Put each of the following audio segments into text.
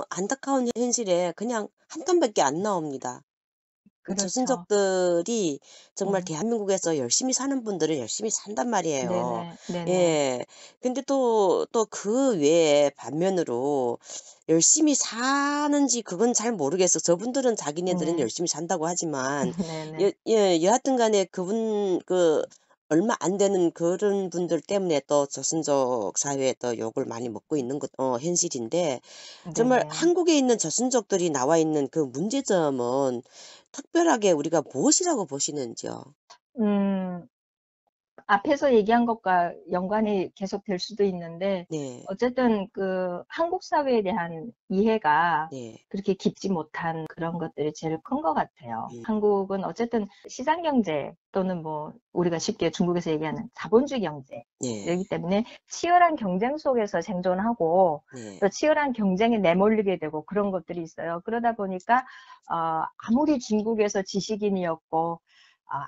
안타까운 현실에 그냥 한 칸밖에 안 나옵니다. 그렇죠. 저승적들이 정말 음. 대한민국에서 열심히 사는 분들은 열심히 산단 말이에요. 네네. 네네. 예. 근데 또 그 외에 반면으로 열심히 사는지 그건 잘 모르겠어. 저분들은 자기네들은 네. 열심히 산다고 하지만 네네. 여하튼 간에 그분 얼마 안 되는 그런 분들 때문에 또 저승적 사회에 또 욕을 많이 먹고 있는 것 현실인데 정말 네네. 한국에 있는 저승적들이 나와 있는 그 문제점은 특별하게 우리가 무엇이라고 보시는지요? 음. 앞에서 얘기한 것과 연관이 계속 될 수도 있는데 네. 어쨌든 그 한국 사회에 대한 이해가 네. 그렇게 깊지 못한 그런 것들이 제일 큰 것 같아요. 음. 한국은 어쨌든 시장 경제 또는 뭐 우리가 쉽게 중국에서 얘기하는 자본주의 네. 경제이기 때문에 치열한 경쟁 속에서 생존하고 네. 또 치열한 경쟁에 내몰리게 되고 그런 것들이 있어요. 그러다 보니까 아무리 중국에서 지식인이었고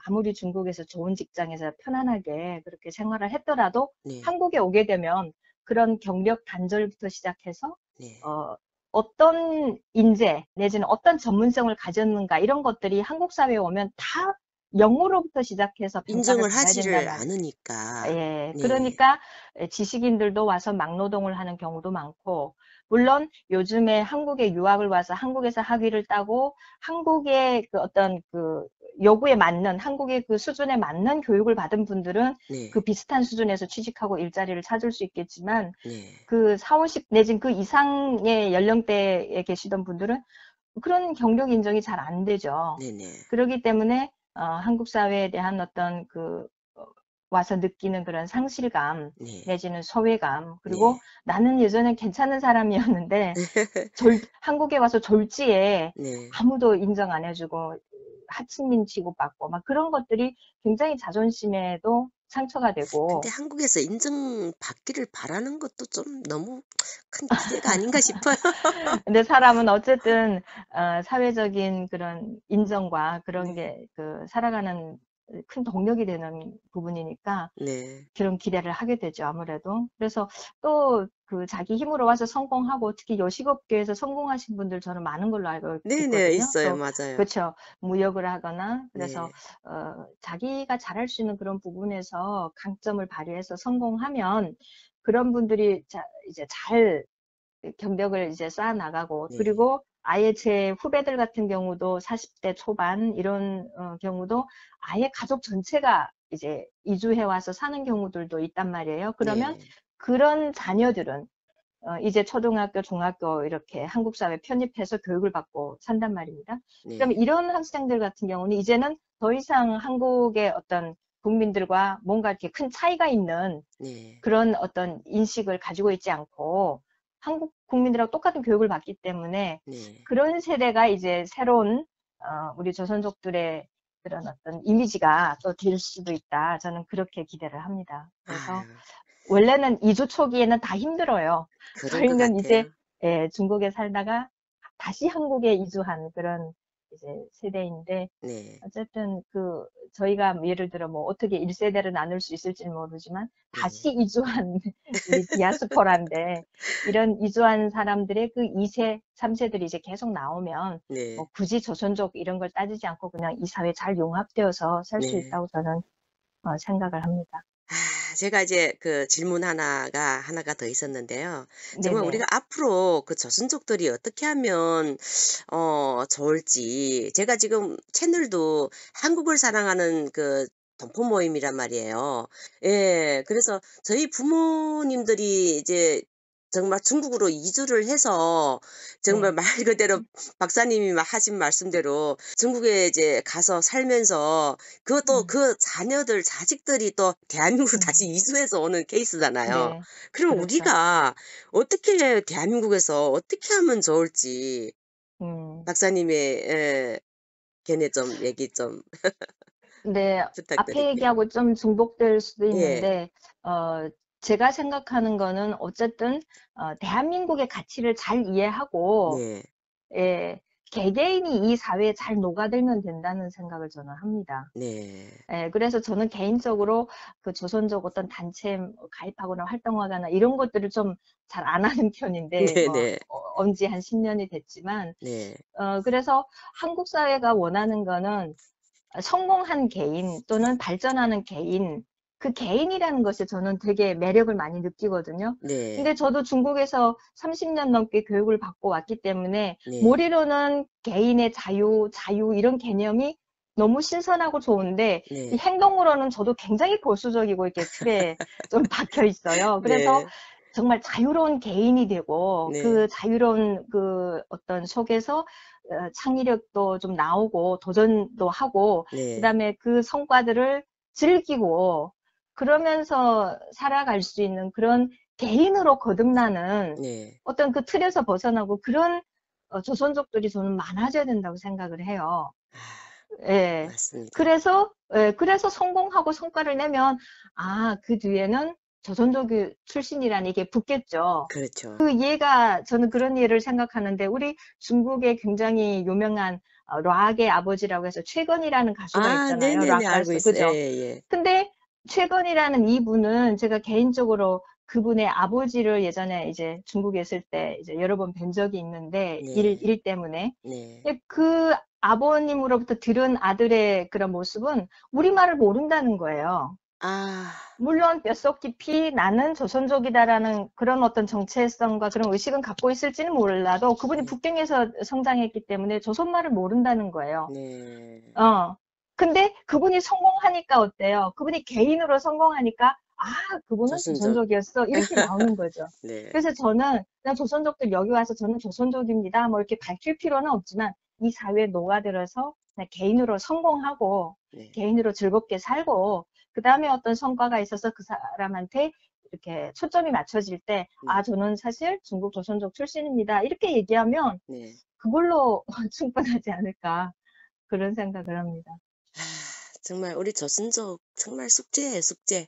아무리 중국에서 좋은 직장에서 편안하게 그렇게 생활을 했더라도 네. 한국에 오게 되면 그런 경력 단절부터 시작해서 네. 어 어떤 인재 내지는 어떤 전문성을 가졌는가 이런 것들이 한국 사회에 오면 다 0 으로부터 시작해서 평가를 인정을 받아야 된단 하지를 말이에요. 않으니까. 예. 네. 그러니까 지식인들도 와서 막노동을 하는 경우도 많고 물론 요즘에 한국에 유학을 와서 한국에서 학위를 따고 한국의 그 어떤 그 요구에 맞는 한국의 그 수준에 맞는 교육을 받은 분들은 그 네. 비슷한 수준에서 취직하고 일자리를 찾을 수 있겠지만 네. 그 40-50 내지는 그 이상의 연령대에 계시던 분들은 그런 경력 인정이 잘 안 되죠. 네네. 그러기 때문에 한국 사회에 대한 어떤 어 와서 느끼는 그런 상실감 네. 내지는 소외감 네. 그리고 '나는 예전엔 괜찮은 사람이었는데 졸 한국에 와서 졸지에 네. 아무도 인정 안 해 주고 하층민 취급받고 막 그런 것들이 굉장히 자존심에도 상처가 근데 되고 한국에서 인정받기를 바라는 것도 좀 너무 큰 기대가 아닌가 싶어요. 근데 사람은 어쨌든 사회적인 그런 인정과 그런 네. 게 그 살아가는 큰 동력이 되는 부분이니까 네. 그런 기대를 하게 되죠, 아무래도. 그래서 또 그 자기 힘으로 와서 성공하고 특히 요식업계에서 성공하신 분들 저는 많은 걸로 알고 네네. 있거든요. 있어요. 또 맞아요. 그쵸. 무역을 하거나 그래서 네. 자기가 잘할 수 있는 그런 부분에서 강점을 발휘해서 성공하면 그런 분들이 이제 잘 경력을 이제 쌓아 나가고 네. 그리고 아예 제 후배들 같은 경우도 40대 초반 이런 경우도 아예 가족 전체가 이제 이주해 와서 사는 경우들도 있단 말이에요. 그러면 네. 그런 자녀들은 이제 초등학교, 중학교 이렇게 한국 사회에 편입해서 교육을 받고 산단 말입니다. 그러면 네. 이런 학생들 같은 경우는 이제는 더 이상 한국의 어떤 국민들과 뭔가 이렇게 큰 차이가 있는 네. 그런 어떤 인식을 가지고 있지 않고 한국 국민들하고 똑같은 교육을 받기 때문에 네. 그런 세대가 이제 새로운 우리 조선족들의 그런 어떤 이미지가 또 될 수도 있다. 저는 그렇게 기대를 합니다. 그래서 아유. 원래는 이주 초기에는 다 힘들어요. 그럴 것 저희는 이제 같아요. 예 중국에 살다가 다시 한국에 이주한 그런 이제 세대인데 네. 어쨌든 그 저희가 예를 들어 뭐 어떻게 1 세대를 나눌 수 있을지는 모르지만 네. 다시 이주한 우리 디아스포라인데 이런 이주한 사람들의 그 2 세, 3 세들이 이제 계속 나오면 뭐 네. 굳이 조선족 이런 걸 따지지 않고 그냥 이 사회에 잘 융합되어서 살 수 네. 있다고 저는 생각을 합니다. 제가 이제 질문 하나가 더 있었는데요. 정말 우리가 네네. 앞으로 그 조선족들이 어떻게 하면 좋을지 제가 지금 채널도 한국을 사랑하는 동포 모임이란 말이에요. 예. 그래서 저희 부모님들이 이제 정말 중국으로 이주를 해서 정말 네. 말 그대로 박사님이 하신 말씀대로 중국에 이제 가서 살면서 그것도 음. 그 자식들이 또 대한민국으로 다시 음. 이주해서 오는 케이스잖아요. 네. 그럼 그렇죠. 우리가 어떻게 대한민국에서 어떻게 하면 좋을지 음. 박사님의 견해 좀 얘기 좀 근데 앞에 부탁드릴게요. 얘기하고 좀 중복될 수도 예. 있는데 어 제가 생각하는 거는 어쨌든 대한민국의 가치를 잘 이해하고 네. 예 개개인이 이 사회에 잘 녹아들면 된다는 생각을 저는 합니다. 네. 예, 그래서 저는 개인적으로 그 조선족 어떤 단체에 뭐 가입하거나 활동하거나 이런 것들을 좀 잘 안 하는 편인데, 뭐, 네네. 언지 한 10년이 됐지만, 네. 그래서 한국 사회가 원하는 거는 성공한 개인 또는 발전하는 개인, 그 개인이라는 것이 저는 되게 매력을 많이 느끼거든요. 네. 근데 저도 중국에서 30년 넘게 교육을 받고 왔기 때문에 네. 머리로는 개인의 자유 이런 개념이 너무 신선하고 좋은데 이 네. 행동으로는 저도 굉장히 보수적이고 이렇게 틀에 좀 박혀 있어요. 그래서 네. 정말 자유로운 개인이 되고 네. 그 자유로운 그 어떤 속에서 창의력도 좀 나오고 도전도 하고 네. 그다음에 그 성과들을 즐기고 그러면서 살아갈 수 있는 그런 개인으로 거듭나는 네. 어떤 그 틀에서 벗어나고 그런 조선족들이 저는 많아져야 된다고 생각을 해요. 아 예. 맞습니다. 그래서 성공하고 성과를 내면 그 뒤에는 조선족 출신이라는 이게 붙겠죠. 그렇죠. 그 이해가 저는 그런 이해를 생각하는데 우리 중국의 굉장히 유명한 락의 아버지라고 해서 최건이라는 가수가 아 있잖아요. 네네네. 락 알고 가수. 있어요. 그죠? 예예. 근데 최건이라는 이분은 제가 개인적으로 그분의 아버지를 예전에 이제 중국에 있을 때 이제 여러 번 뵌 적이 있는데 네. 일 때문에. 네. 근데 그 아버님으로부터 들은 아들의 그런 모습은 우리말을 모른다는 거예요. 아 물론 뼛속 깊이 '나는 조선족이다.'라는 그런 어떤 정체성과 그런 의식은 갖고 있을지는 몰라도 그분이 네. 북경에서 성장했기 때문에 조선말을 모른다는 거예요. 네. 어. 근데 그분이 성공하니까 어때요? 그분이 개인으로 성공하니까 '그분은 조선족. 조선족이었어.' 이렇게 나오는 거죠. 네. 그래서 저는 그냥 조선족들 여기 와서 저는 조선족입니다. 뭐 이렇게 밝힐 필요는 없지만 이 사회에 녹아들어서 그냥 개인으로 성공하고 네. 개인으로 즐겁게 살고 그다음에 어떤 성과가 있어서 그 사람한테 이렇게 초점이 맞춰질 때 네. 저는 사실 중국 조선족 출신입니다." 이렇게 얘기하면 네. 그걸로 충분하지 않을까 그런 생각을 합니다. 아 정말 우리 조선족 정말 숙제예요, 숙제.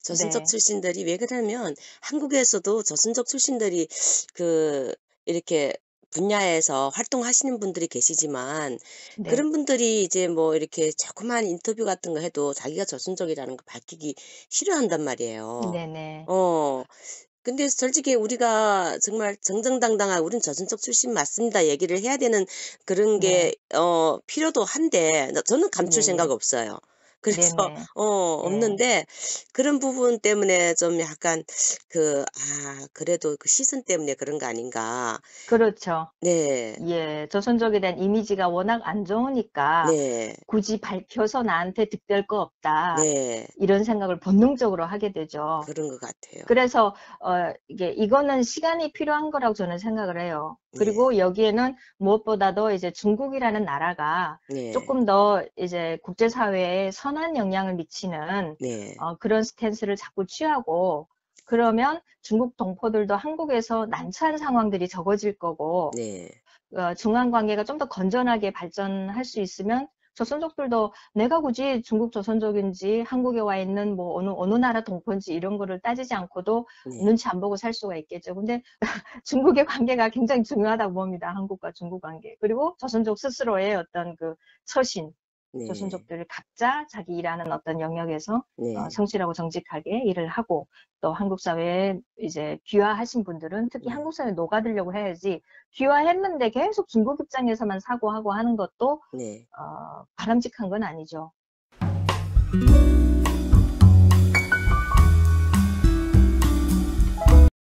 조선족 네. 출신들이 왜 그러냐면 한국에서도 조선족 출신들이 그 이렇게 분야에서 활동하시는 분들이 계시지만 네. 그런 분들이 이제 뭐 이렇게 자꾸만 인터뷰 같은 거 해도 자기가 조선족이라는 걸 밝히기 싫어한단 말이에요. 네네. 어. 근데 솔직히 우리가 정말 정정당당한 "우린 조선족 출신 맞습니다." 얘기를 해야 되는 그런 네. 게 필요도 한데 저는 감출 생각 예예. 없어요. 그래서 네네. 예. 없는데 그런 부분 때문에 좀 약간 그래도 그 시선 때문에 그런 거 아닌가. 그렇죠. 네. 예. 조선족에 대한 이미지가 워낙 안 좋으니까 네. '굳이 밝혀서 나한테 득될 거 없다.' 네. 이런 생각을 본능적으로 하게 되죠. 그런 것 같아요. 그래서 이거는 시간이 필요한 거라고 저는 생각을 해요. 네. 그리고 여기에는 무엇보다도 이제 중국이라는 나라가 네. 쪼끔 더 이제 국제사회에 선한 영향을 미치는 네. 그런 스탠스를 자꾸 취하고 그러면 중국 동포들도 한국에서 난처한 상황들이 적어질 거고 네. 중한 관계가 좀 더 건전하게 발전할 수 있으면 조선족들도 내가 굳이 중국 조선족인지 한국에 와 있는 뭐 어느 나라 동포인지 이런 거를 따지지 않고도 네. 눈치 안 보고 살 수가 있겠죠. 근데 중국의 관계가 굉장히 중요하다고 봅니다. 한국과 중국 관계. 그리고 조선족 스스로의 어떤 그 처신, 네. 조선족들이 각자 자기 일하는 어떤 영역에서 네. 성실하고 정직하게 일을 하고 또 한국 사회에 이제 귀화하신 분들은 특히 네. 한국 사회에 녹아들려고 해야지 귀화했는데 계속 중국 입장에서만 사고하고 하는 것도 네. 바람직한 건 아니죠.